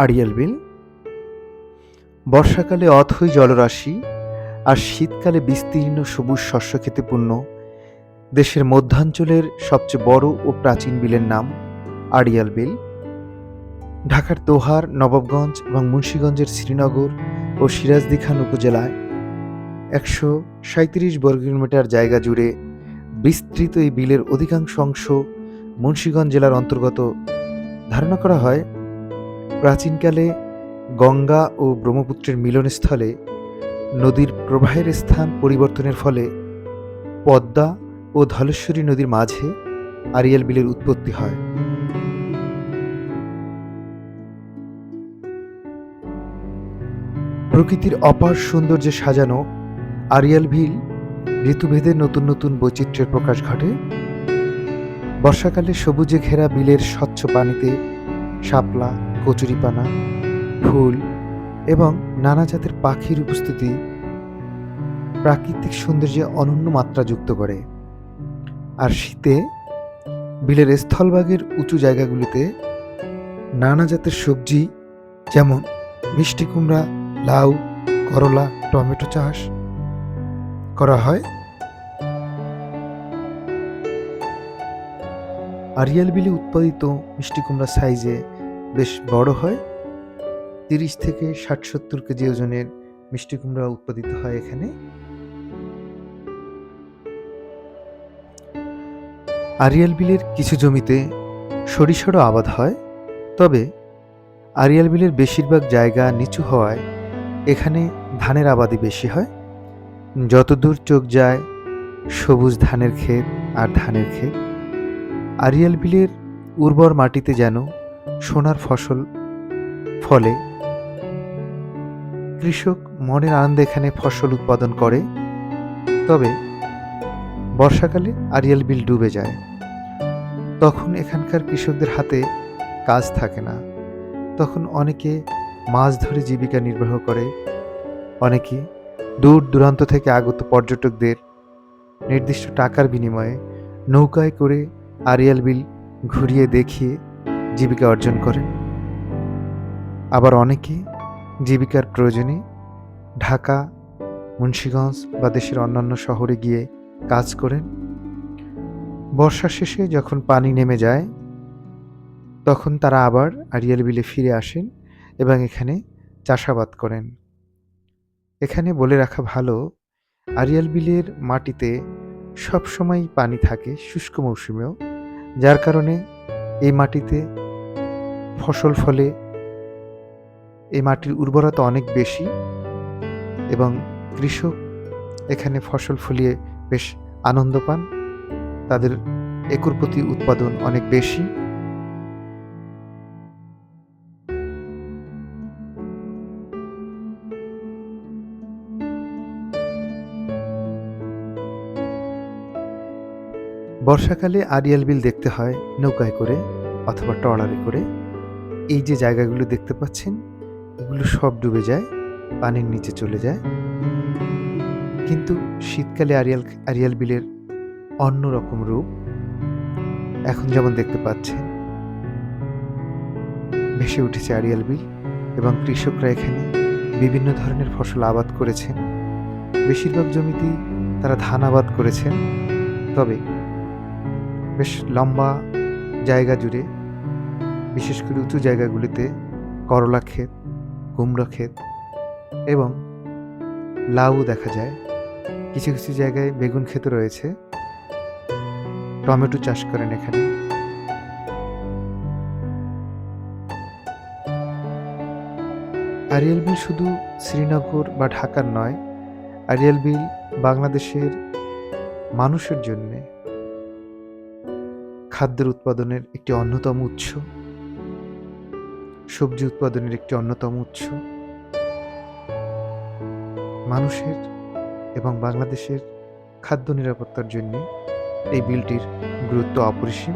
আড়িয়াল বিল বর্ষাকালে অথই জলরাশি আর শীতকালে বিস্তীর্ণ সবুজ শস্যক্ষেতে পূর্ণ দেশের মধ্যাঞ্চলের সবচেয়ে বড় ও প্রাচীন বিলের নাম আড়িয়াল বিল। ঢাকার দোহার, নবাবগঞ্জ এবং মুন্সিগঞ্জের শ্রীনগর ও সিরাজদি খান উপজেলায় ১৩৭ বর্গ কিলোমিটার জায়গা জুড়ে বিস্তৃত এই বিলের অধিকাংশ অংশ মুন্সিগঞ্জ জেলার অন্তর্গত। ধারণা করা হয় প্রাচীনকালে গঙ্গা ও ব্রহ্মপুত্রের মিলনস্থলে নদীর প্রবাহের স্থান পরিবর্তনের ফলে পদ্মা ও ধলেশ্বরী নদীর মাঝে আড়িয়াল বিলের উৎপত্তি হয়। প্রকৃতির অপার সৌন্দর্যে সাজানো আড়িয়াল বিল ঋতুভেদে নতুন নতুন বৈচিত্র্যের প্রকাশ ঘটে। বর্ষাকালে সবুজে ঘেরা বিলের স্বচ্ছ পানিতে শাপলা, কচুরিপানা, ফুল এবং নানা জাতের পাখির উপস্থিতি প্রাকৃতিক সৌন্দর্যে অনন্য মাত্রা যুক্ত করে। আর শীতে বিলের স্থলভাগের উঁচু জায়গাগুলিতে নানা জাতের সবজি যেমন মিষ্টি কুমড়া, লাউ, করলা, টমেটো চাষ করা হয়। আড়িয়াল বিলে উৎপাদিত মিষ্টি কুমড়া সাইজে বেশ বড় হয়। ৩০ থেকে ৬০-৭০ কেজি ওজনের মিষ্টি কুমড়া উৎপাদিত হয় এখানে। আড়িয়াল বিলের কিছু জমিতে সরিষারও আবাদ হয়, তবে আড়িয়াল বিলের বেশিরভাগ জায়গা নিচু হওয়ায় এখানে ধানের আবাদই বেশি হয়। যতদূর চোখ যায় সবুজ ধানের ক্ষেত আর ধানের ক্ষেত। আড়িয়াল বিলের উর্বর মাটিতে যেন সোনার ফসল ফলে। কৃষক মনের আনন্দে এখানে ফসল উৎপাদন করে। তবে বর্ষাকালে আড়িয়াল বিল ডুবে যায়। তখন এখানকার কৃষকদের হাতে কাজ থাকে না। তখন অনেকে মাছ ধরে জীবিকা নির্বাহ করে। অনেকে দূর দূরান্ত থেকে আগত পর্যটকদের নির্দিষ্ট টাকার বিনিময়ে নৌকায় করে আড়িয়াল বিল ঘুরিয়ে দেখিয়ে জীবিকা অর্জন করেন। আবার অনেকে জীবিকার প্রয়োজনে ঢাকা, মুন্সিগঞ্জ বা দেশের অন্যান্য শহরে গিয়ে কাজ করেন। বর্ষা শেষে যখন পানি নেমে যায় তখন তারা আবার আড়িয়াল বিলে ফিরে আসেন এবং এখানে চাষাবাদ করেন। এখানে বলে রাখা ভালো, আড়িয়াল বিলের মাটিতে সবসময় পানি থাকে, শুষ্ক মৌসুমেও, যার কারণে এই মাটিতে ফসল ফলে। এই মাটির উর্বরতা অনেক বেশি এবং কৃষক এখানে ফসল ফলিয়ে বেশ আনন্দ পান। তাদের একর প্রতি উৎপাদন অনেক বেশি। বর্ষাকালে আড়িয়াল বিল দেখতে হয় নৌকায় করে অথবা ট্রলারে করে। এই যে জায়গাগুলো দেখতে পাচ্ছেন এগুলো সব ডুবে যায়, পানির নিচে চলে যায়। কিন্তু শীতকালে আড়িয়াল বিলের অন্যরকম রূপ। এখন যেমন দেখতে পাচ্ছেন ভেসে উঠেছে আড়িয়াল বিল এবং কৃষকরা এখানে বিভিন্ন ধরনের ফসল আবাদ করেছেন। বেশিরভাগ জমিতেই তারা ধান আবাদ করেছেন, তবে বেশ লম্বা জায়গা জুড়ে বিশেষ করে উঁচু জায়গাগুলিতে করলা ক্ষেত, কুমড়ো ক্ষেত এবং লাউ দেখা যায়। কিছু কিছু জায়গায় বেগুন ক্ষেত রয়েছে। টমেটো চাষ করেন এখানে। আড়িয়াল বিল শুধু শ্রীনগর বা ঢাকার নয়, আড়িয়াল বিল বাংলাদেশের মানুষের জন্য খাদ্যের উৎপাদনের একটি অন্যতম উৎস, সবজি উৎপাদনের একটি অন্যতম উৎস। মানুষের এবং বাংলাদেশের খাদ্য নিরাপত্তার জন্য এই বিলটির গুরুত্ব অপরিসীম।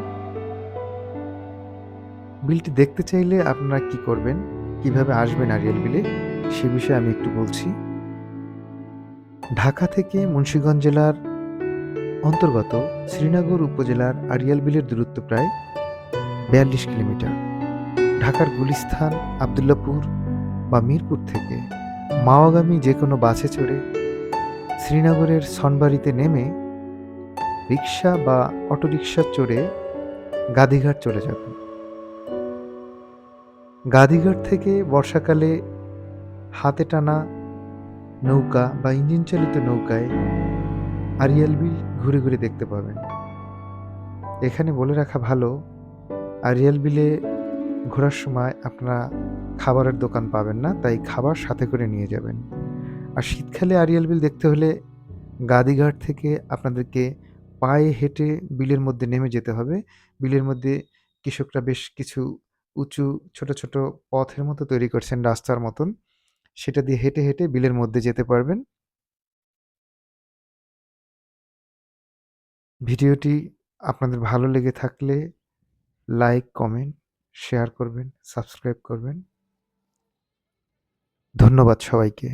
বিলটি দেখতে চাইলে আপনারা কি করবেন, কিভাবে আসবেন আড়িয়াল বিলে, সে বিষয়ে আমি একটু বলছি। ঢাকা থেকে মুন্সিগঞ্জ জেলার অন্তর্গত শ্রীনগর উপজেলার আড়িয়াল বিলের দূরত্ব প্রায় ৪২ কিলোমিটার। ঢাকার গুলিস্তান, আবদুল্লাপুর বা মিরপুর থেকে মাওয়াগামী যে কোনো বাসে চড়ে শ্রীনগরের সনবাড়িতে নেমে রিক্সা বা অটোরিকশা চড়ে গাদীঘাট চলে যাবেন। গাদীঘাট থেকে বর্ষাকালে হাতে টানা নৌকা বা ইঞ্জিন চালিত নৌকায় আড়িয়াল বিল ঘুরে ঘুরে দেখতে পাবেন। এখানে বলে রাখা ভালো, আড়িয়াল বিলে ঘোরার সময় আপনারা খাবারের দোকান পাবেন না, তাই খাবার সাথে করে নিয়ে যাবেন। আর শীতকালে আড়িয়াল বিল দেখতে হলে গাদীঘাট থেকে আপনাদেরকে পায়ে হেঁটে বিলের মধ্যে নেমে যেতে হবে। বিলের মধ্যে কৃষকরা বেশ কিছু উঁচু ছোট ছোট পথের মতো তৈরি করছেন, রাস্তার মতন। সেটা দিয়ে হেঁটে হেঁটে বিলের মধ্যে যেতে পারবেন। ভিডিওটি আপনাদের ভালো লেগে থাকলে লাইক, কমেন্ট, শেয়ার করবেন, সাবস্ক্রাইব করবেন। ধন্যবাদ সবাইকে।